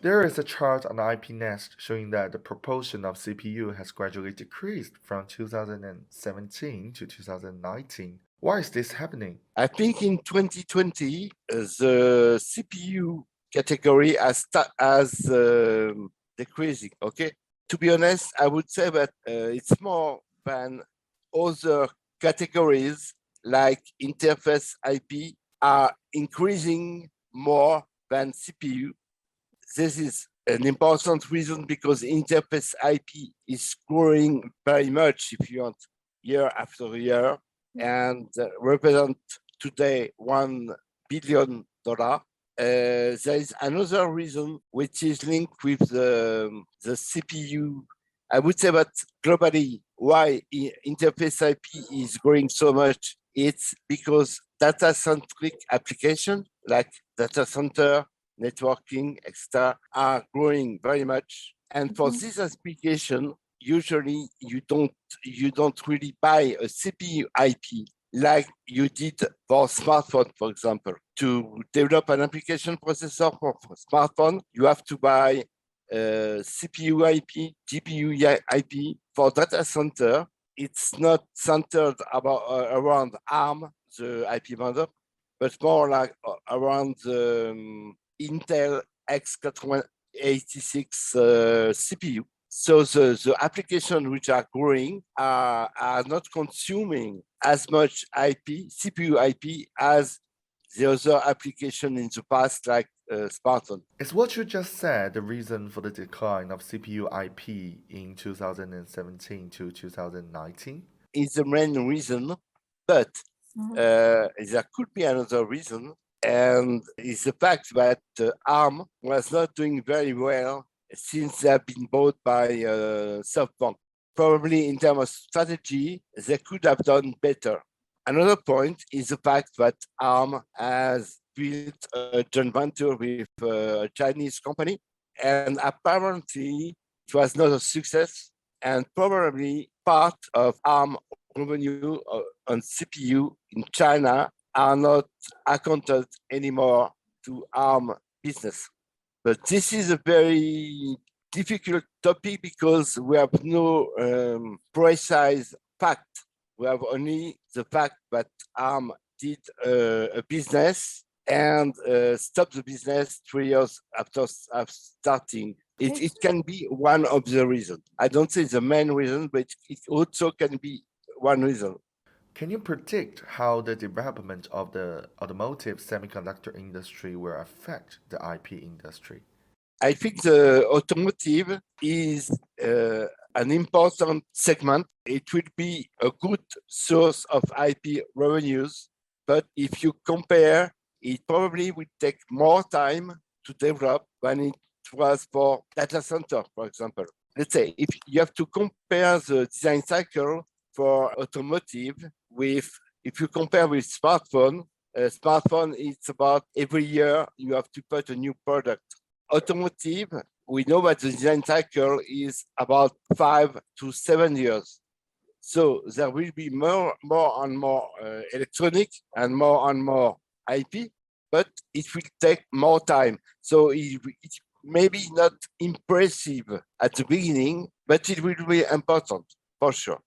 There is a chart on IPnest showing that the proportion of CPU has gradually decreased from 2017 to 2019. Why is this happening? I think in 2020, the CPU category has decreasing. Okay, to be honest, I would say that it's more than other categories like interface IP are increasing more than CPU. This is an important reason because interface IP is growing very much, if you want, year after year, and represent today $1 billion. There is another reason which is linked with the CPU. I would say that globally, why interface IP is growing so much, it's because data-centric application like data center, networking, etc., are growing very much. And for this application, usually you don't really buy a CPU IP like you did for smartphone, for example. To develop an application processor for smartphone, you have to buy CPU IP, GPU IP. For data center, it's not centered around ARM, the IP model, but more like around the Intel x86 CPU. So the applications which are growing are not consuming as much IP, CPU IP, as the other application in the past, like smartphone. Is what you just said the reason for the decline of CPU IP in 2017 to 2019? Is the main reason, but there could be another reason, and it's the fact that ARM was not doing very well since they have been bought by SoftBank. Probably in terms of strategy, they could have done better. Another point is the fact that ARM has built a joint venture with a Chinese company, and apparently it was not a success, and probably part of ARM revenue on CPU in China are not accounted anymore to ARM business. But this is a very difficult topic because we have no precise fact. We have only the fact that ARM did a business and stopped the business 3 years after starting. It can be one of the reasons. I don't say the main reason, but it also can be one reason. Can you predict how the development of the automotive semiconductor industry will affect the IP industry? I think the automotive is an important segment. It will be a good source of IP revenues, but if you compare, it probably will take more time to develop than it was for data center, for example. Let's say if you have to compare the design cycle for automotive with, if you compare with smartphone, smartphone, it's about every year you have to put a new product. Automotive, we know that the design cycle is about 5 to 7 years. So there will be more and more electronic and more IP, but it will take more time. So it may be not impressive at the beginning, but it will be important for sure.